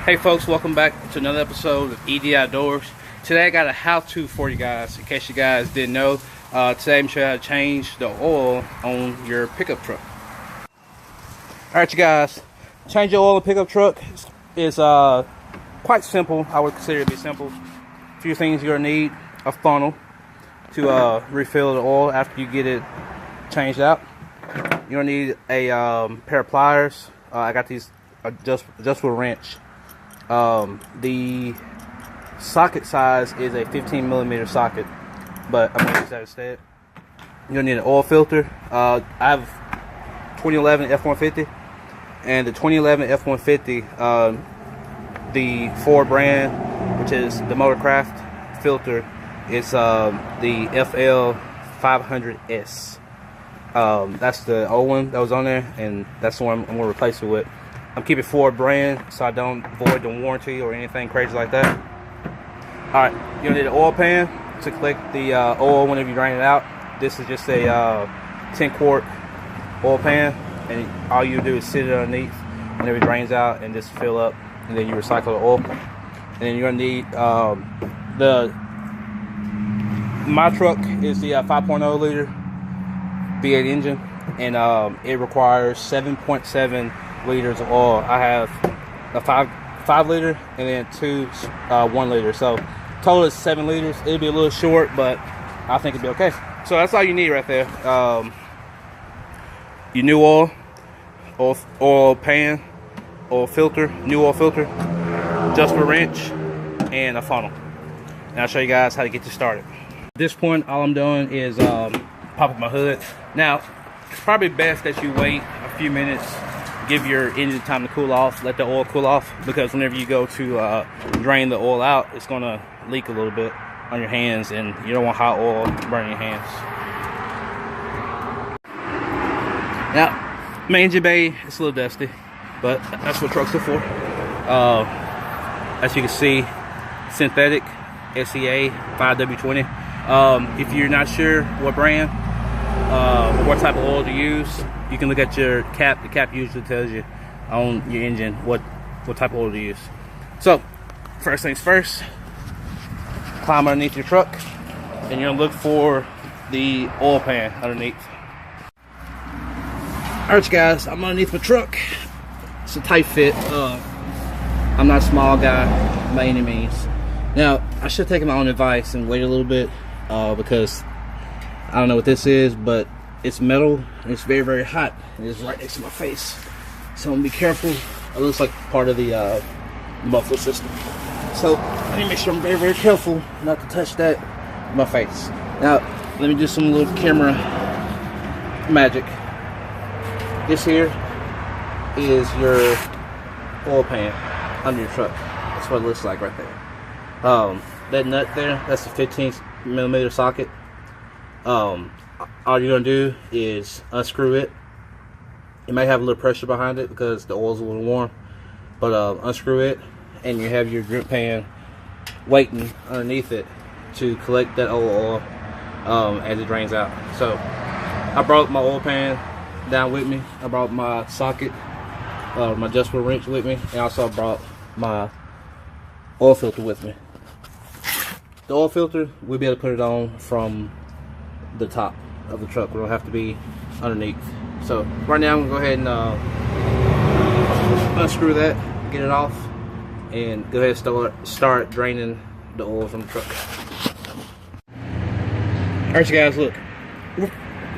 Hey folks, welcome back to another episode of ED Outdoors. Today I got a how-to for you guys, in case you guys didn't know. Today I'm showing you how to change the oil on your pickup truck. Alright you guys, change your oil in pickup truck is quite simple. I would consider it to be simple. A few things you're going to need: a funnel to refill the oil after you get it changed out. You're going to need a pair of pliers. I got these adjustable wrench. The socket size is a 15mm socket, but I'm going to use that instead. You're going to need an oil filter. I have 2011 F150, and the 2011 F150, the Ford brand, which is the Motorcraft filter, is the FL500S. That's the old one that was on there, and that's the one I'm going to replace it with. I'm keeping Ford brand so I don't void the warranty or anything crazy like that. Alright, you're going to need an oil pan to collect the oil whenever you drain it out. This is just a 10 quart oil pan, and all you do is sit it underneath whenever it drains out and just fill up, and then you recycle the oil. And then you're going to need my truck is the 5.0 liter V8 engine, and it requires 7.7 liters of oil. I have a 5 liter and then two 1 liter, so total is 7 liters. It'll be a little short, but I think it'll be okay. So that's all you need right there. Your new oil pan, oil filter, new oil filter, adjustable wrench, and a funnel. And I'll show you guys how to get this started. At this point, all I'm doing is popping my hood. Now, it's probably best that you wait a few minutes, give your engine time to cool off, let the oil cool off, because whenever you go to drain the oil out, it's going to leak a little bit on your hands, and you don't want hot oil burning your hands. Now, my engine bay is a little dusty, but that's what trucks are for. As you can see, synthetic SEA 5W20. If you're not sure what brand, what type of oil to use, you can look at your cap. The cap usually tells you on your engine what type of oil to use. So, first things first, climb underneath your truck, and you're gonna look for the oil pan underneath. Alright guys, I'm underneath my truck. It's a tight fit. I'm not a small guy by any means. Now, I should have taken my own advice and wait a little bit, because I don't know what this is, but it's metal and it's very, very hot, and it's right next to my face, so I'm gonna be careful. It looks like part of the muffler system, so I need to make sure I'm very, very careful not to touch that with my face. Now let me do some little camera magic. This here is your oil pan under your truck. That's what it looks like right there. That nut there, that's a 15mm socket. All you're gonna do is unscrew it. It may have a little pressure behind it because the oil's a little warm, but unscrew it, and you have your drip pan waiting underneath it to collect that oil as it drains out. So I brought my oil pan down with me. I brought my socket, my adjustable wrench with me, and also I brought my oil filter with me. The oil filter, we'll be able to put it on from the top of the truck. We don't have to be underneath. So right now I'm gonna go ahead and unscrew that, get it off, and go ahead and start draining the oil from the truck. Alright you guys, look,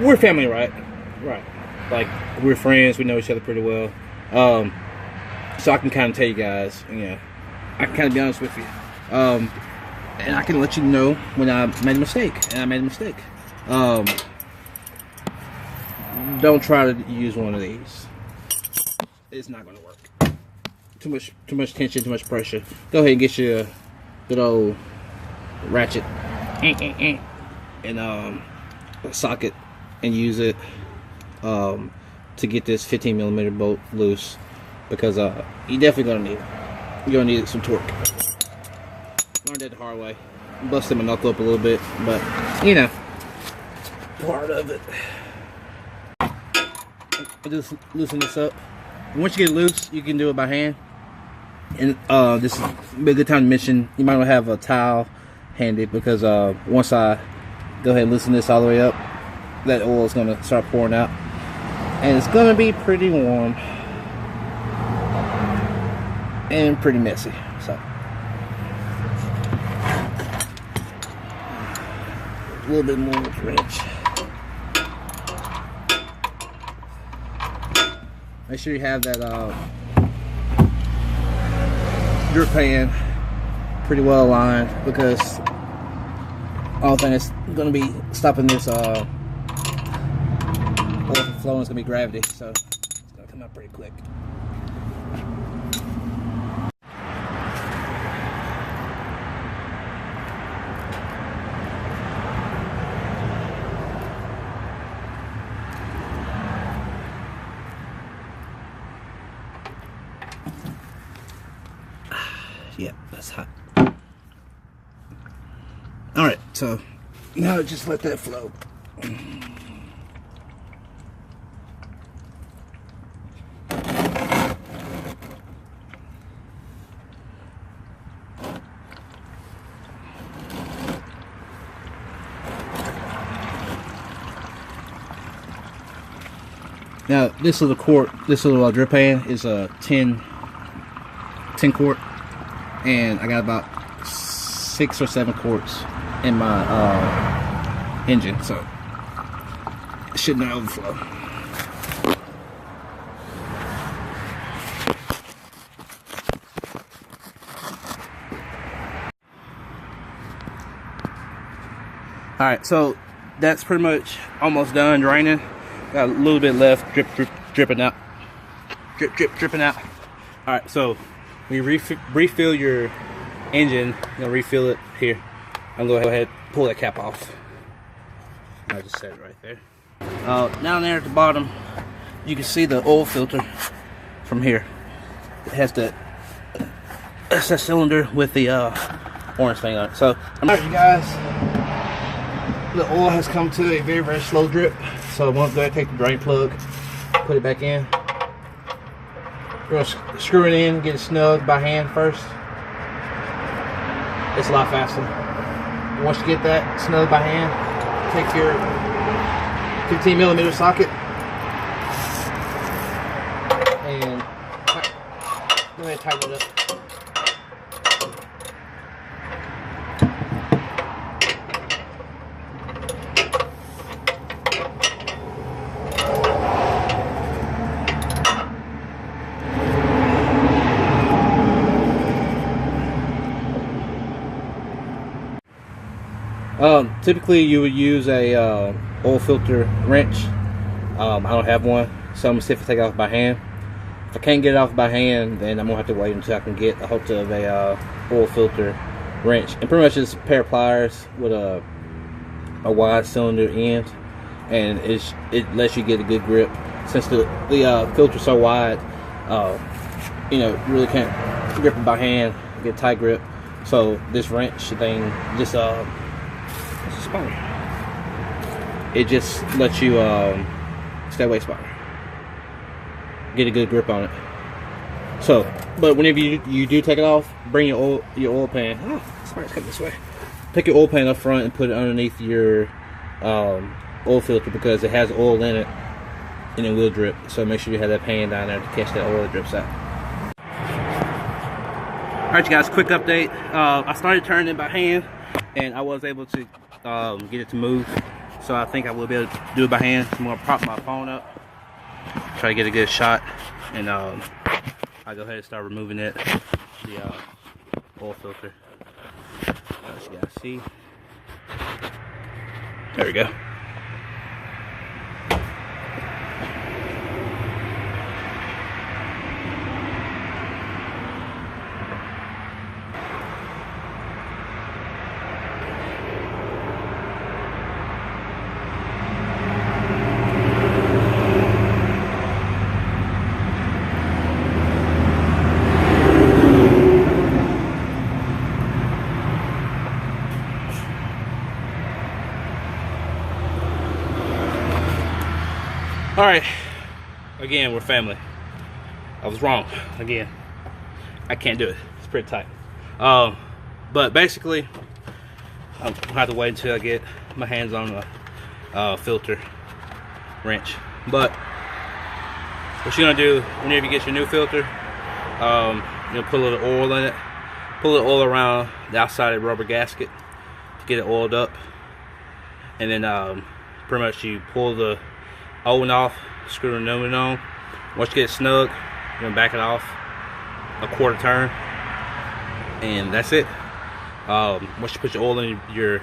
we're family, right? Like, we're friends, we know each other pretty well. So I can kind of tell you guys, I can kind of be honest with you, and I can let you know when I made a mistake, and I made a mistake. Don't try to use one of these. It's not going to work. Too much tension, too much pressure. Go ahead and get your good old ratchet and a socket, and use it to get this 15mm bolt loose, because you're definitely going to need it. You're going to need some torque. Learned that the hard way. Busted my knuckle up a little bit, but part of it. I'll just loosen this up. Once you get it loose, you can do it by hand. And this is be a good time to mention, you might want to have a towel handy, because once I go ahead and loosen this all the way up, that oil is going to start pouring out, and it's going to be pretty warm and pretty messy. So a little bit more with the wrench. Make sure you have that drip pan pretty well aligned, because the only thing that's going to be stopping this oil from flowing is going to be gravity, so it's going to come out pretty quick. Yeah, that's hot. Alright, so now just let that flow. Now this little drip pan is a 10 quart. And I got about 6 or 7 quarts in my engine, so it should not overflow. Alright, so that's pretty much almost done draining. Got a little bit left, dripping out. Dripping out. Alright, so when you refill your engine, you're gonna refill it here. I'm gonna go ahead and pull that cap off. I just set it right there. Down there at the bottom, you can see the oil filter from here. It has that's that cylinder with the orange thing on it. So, alright, you guys, the oil has come to a very, very slow drip. So I'm gonna go ahead and take the drain plug, put it back in. We're gonna screw it in, get it snug by hand first. It's a lot faster. Once you get that snug by hand, take your 15mm socket and go ahead and tighten it up. Typically you would use a oil filter wrench. I don't have one, so I'm gonna see if I take it off by hand. If I can't get it off by hand, then I'm gonna have to wait until I can get a hold of a oil filter wrench. And pretty much it's a pair of pliers with a wide cylinder end, and it lets you get a good grip. Since the filter's so wide, you know, you really can't grip it by hand, get a tight grip. So this wrench thing just it just lets you stay away spot, get a good grip on it. So, but whenever you do take it off, bring your oil pan. Oh, sorry, it's coming this way. Take your oil pan up front and put it underneath your oil filter, because it has oil in it and it will drip. So make sure you have that pan down there to catch that oil that drips out. Alright, you guys, quick update. I started turning it by hand, and I was able to get it to move. So I think I will be able to do it by hand. I'm going to prop my phone up, try to get a good shot, and I'll go ahead and start removing it, the oil filter. As you guys see, there we go. Alright, again, we're family. I was wrong, again. I can't do it. It's pretty tight. But basically, I'm gonna have to wait until I get my hands on a filter wrench. But what you're gonna do whenever you get your new filter, you'll put a little oil in it, put a little oil around the outside of the rubber gasket to get it oiled up, and then pretty much you pull the O-ring off, screw the new one on. Once you get it snug, you're gonna back it off a quarter turn, and that's it. Once you put your oil in your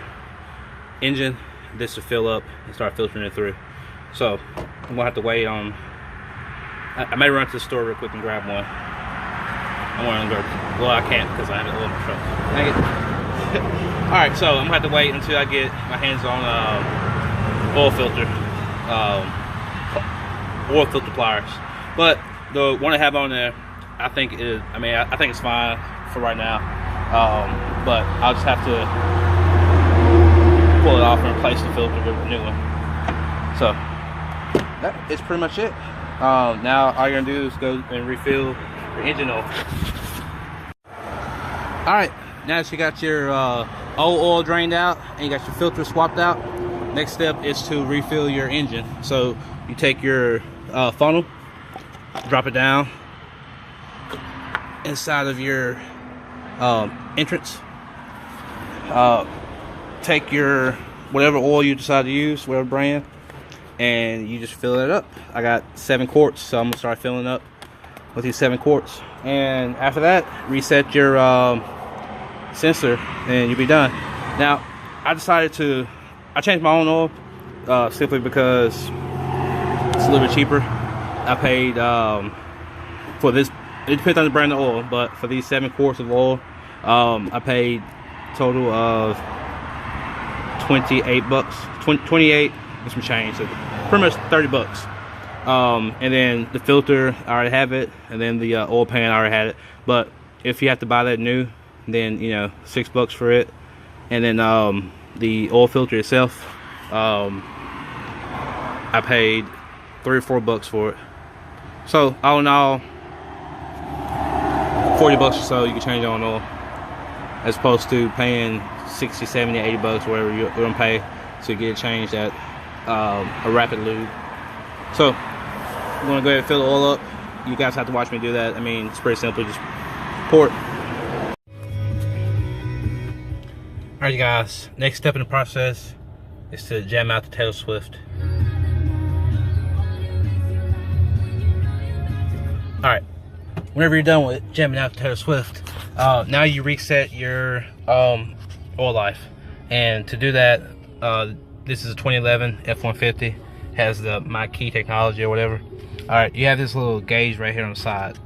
engine, this will fill up and start filtering it through. So I'm gonna have to wait on. I may run to the store real quick and grab one. I'm gonna go. Well, I can't because I have it oil in my truck. Dang it. All right, so I'm gonna have to wait until I get my hands on oil filter pliers. But the one I have on there, I think is. I think it's fine for right now. But I'll just have to pull it off and replace the filter with a new one. So that is pretty much it. Now all you're gonna do is go and refill your engine oil. Alright, now that you got your old oil drained out and you got your filter swapped out, next step is to refill your engine. So you take your funnel, drop it down inside of your entrance, take your whatever oil you decide to use, whatever brand, and you just fill it up. I got 7 quarts, so I'm gonna start filling up with these 7 quarts, and after that reset your sensor and you'll be done. Now I changed my own oil simply because it's a little bit cheaper. I paid for this, it depends on the brand of oil, but for these 7 quarts of oil, I paid a total of 28 bucks, 28 and some change, so pretty much 30 bucks. And then the filter, I already have it, and then the oil pan, I already had it. But if you have to buy that new, then you know, 6 bucks for it. And then the oil filter itself, I paid 3 or 4 bucks for it. So all in all, 40 bucks or so you can change your own oil, as opposed to paying 60, 70, 80 bucks, whatever you're gonna pay to get it changed at a Rapid Lube. So I'm gonna go ahead and fill the oil up. You guys have to watch me do that. I mean, it's pretty simple, just pour it. Alright you guys, next step in the process is to jam out the Taylor Swift. Alright, whenever you're done with jamming out the Taylor Swift, now you reset your oil life. And to do that, this is a 2011 F150, has the My Key technology or whatever. Alright, you have this little gauge right here on the side.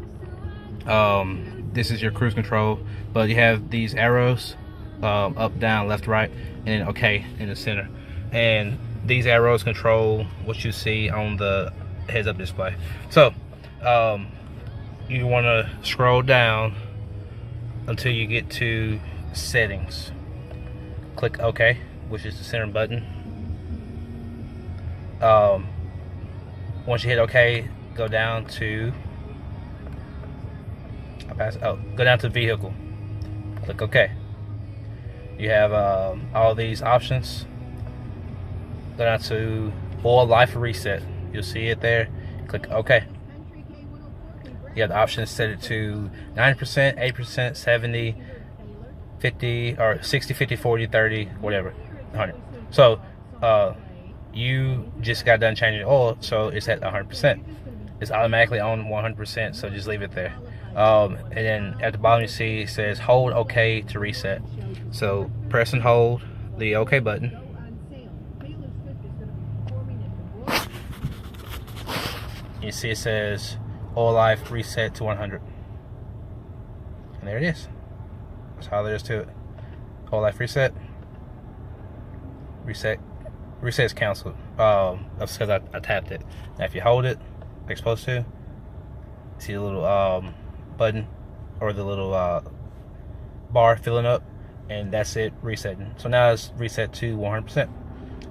This is your cruise control, but you have these arrows, up, down, left, right, and then OK in the center. And these arrows control what you see on the heads-up display. So you want to scroll down until you get to settings. Click OK, which is the center button. Once you hit OK, go down to go down to vehicle. Click OK. You have all these options. Go down to oil life reset. You'll see it there. Click OK. You have the option to set it to 90%, 8%, 70, 50, or 60, 50, 40, 30, whatever, 100. So you just got done changing the oil, so it's at 100%. It's automatically on 100%, so just leave it there. And then at the bottom you see it says hold OK to reset. So press and hold the OK button. You see it says oil life reset to 100. And there it is. That's all there is to it. Oil life reset. Reset is canceled. That's because I tapped it. Now if you hold it like it's supposed to, see the little button or the little bar filling up, and that's it resetting. So now it's reset to 100%.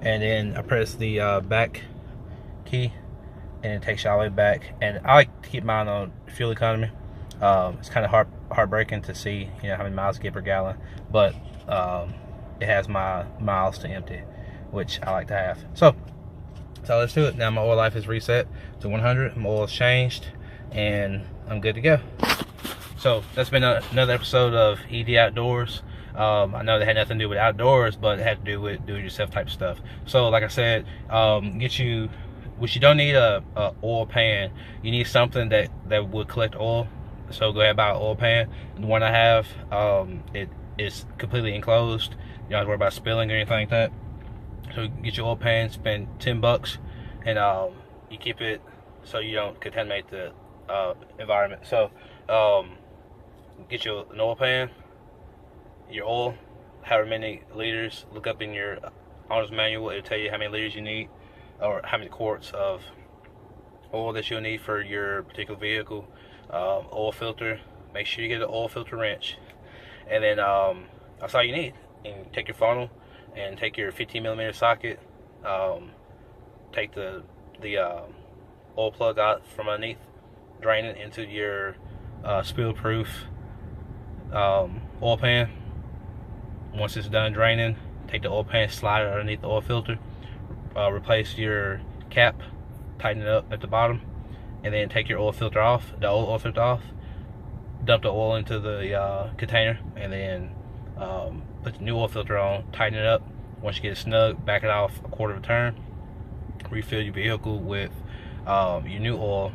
And then I press the back key, and it takes you all the way back. And I like to keep mine on fuel economy. It's kind of hard heartbreaking to see, you know, how many miles you get per gallon, but it has my miles to empty, which I like to have. So let's do it. Now my oil life is reset to 100. My oil is changed, and I'm good to go. So that's been another episode of ED Outdoors. I know they had nothing to do with outdoors, but it had to do with do-it-yourself type stuff. So like I said, which you don't need a oil pan. You need something that would collect oil. So go ahead and buy an oil pan. The one I have, it is completely enclosed. You don't have to worry about spilling or anything like that. So get your oil pan, spend $10, and you keep it so you don't contaminate the environment. So get you an oil pan, your oil, however many liters. Look up in your owner's manual. It'll tell you how many liters you need, or how many quarts of oil that you'll need for your particular vehicle. Oil filter, make sure you get an oil filter wrench, and then that's all you need. And take your funnel and take your 15mm socket, take the oil plug out from underneath, drain it into your spill proof oil pan. Once it's done draining, take the oil pan, slide it underneath the oil filter, replace your cap, tighten it up at the bottom, and then take your oil filter off, oil filter off, dump the oil into the container, and then put the new oil filter on, tighten it up. Once you get it snug, back it off a quarter of a turn, refill your vehicle with your new oil,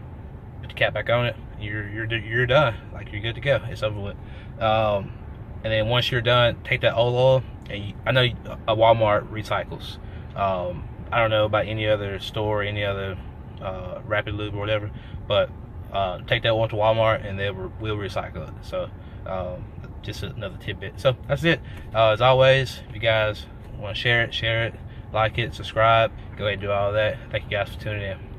put the cap back on it, you're done. Like, you're good to go. It's over with. And then once you're done, take that old oil, and I know a Walmart recycles. I don't know about any other store, any other Rapid Lube or whatever, but take that oil to Walmart and they will recycle it. So just another tidbit. So that's it. As always, if you guys want to share it, like it, subscribe, go ahead and do all that. Thank you guys for tuning in.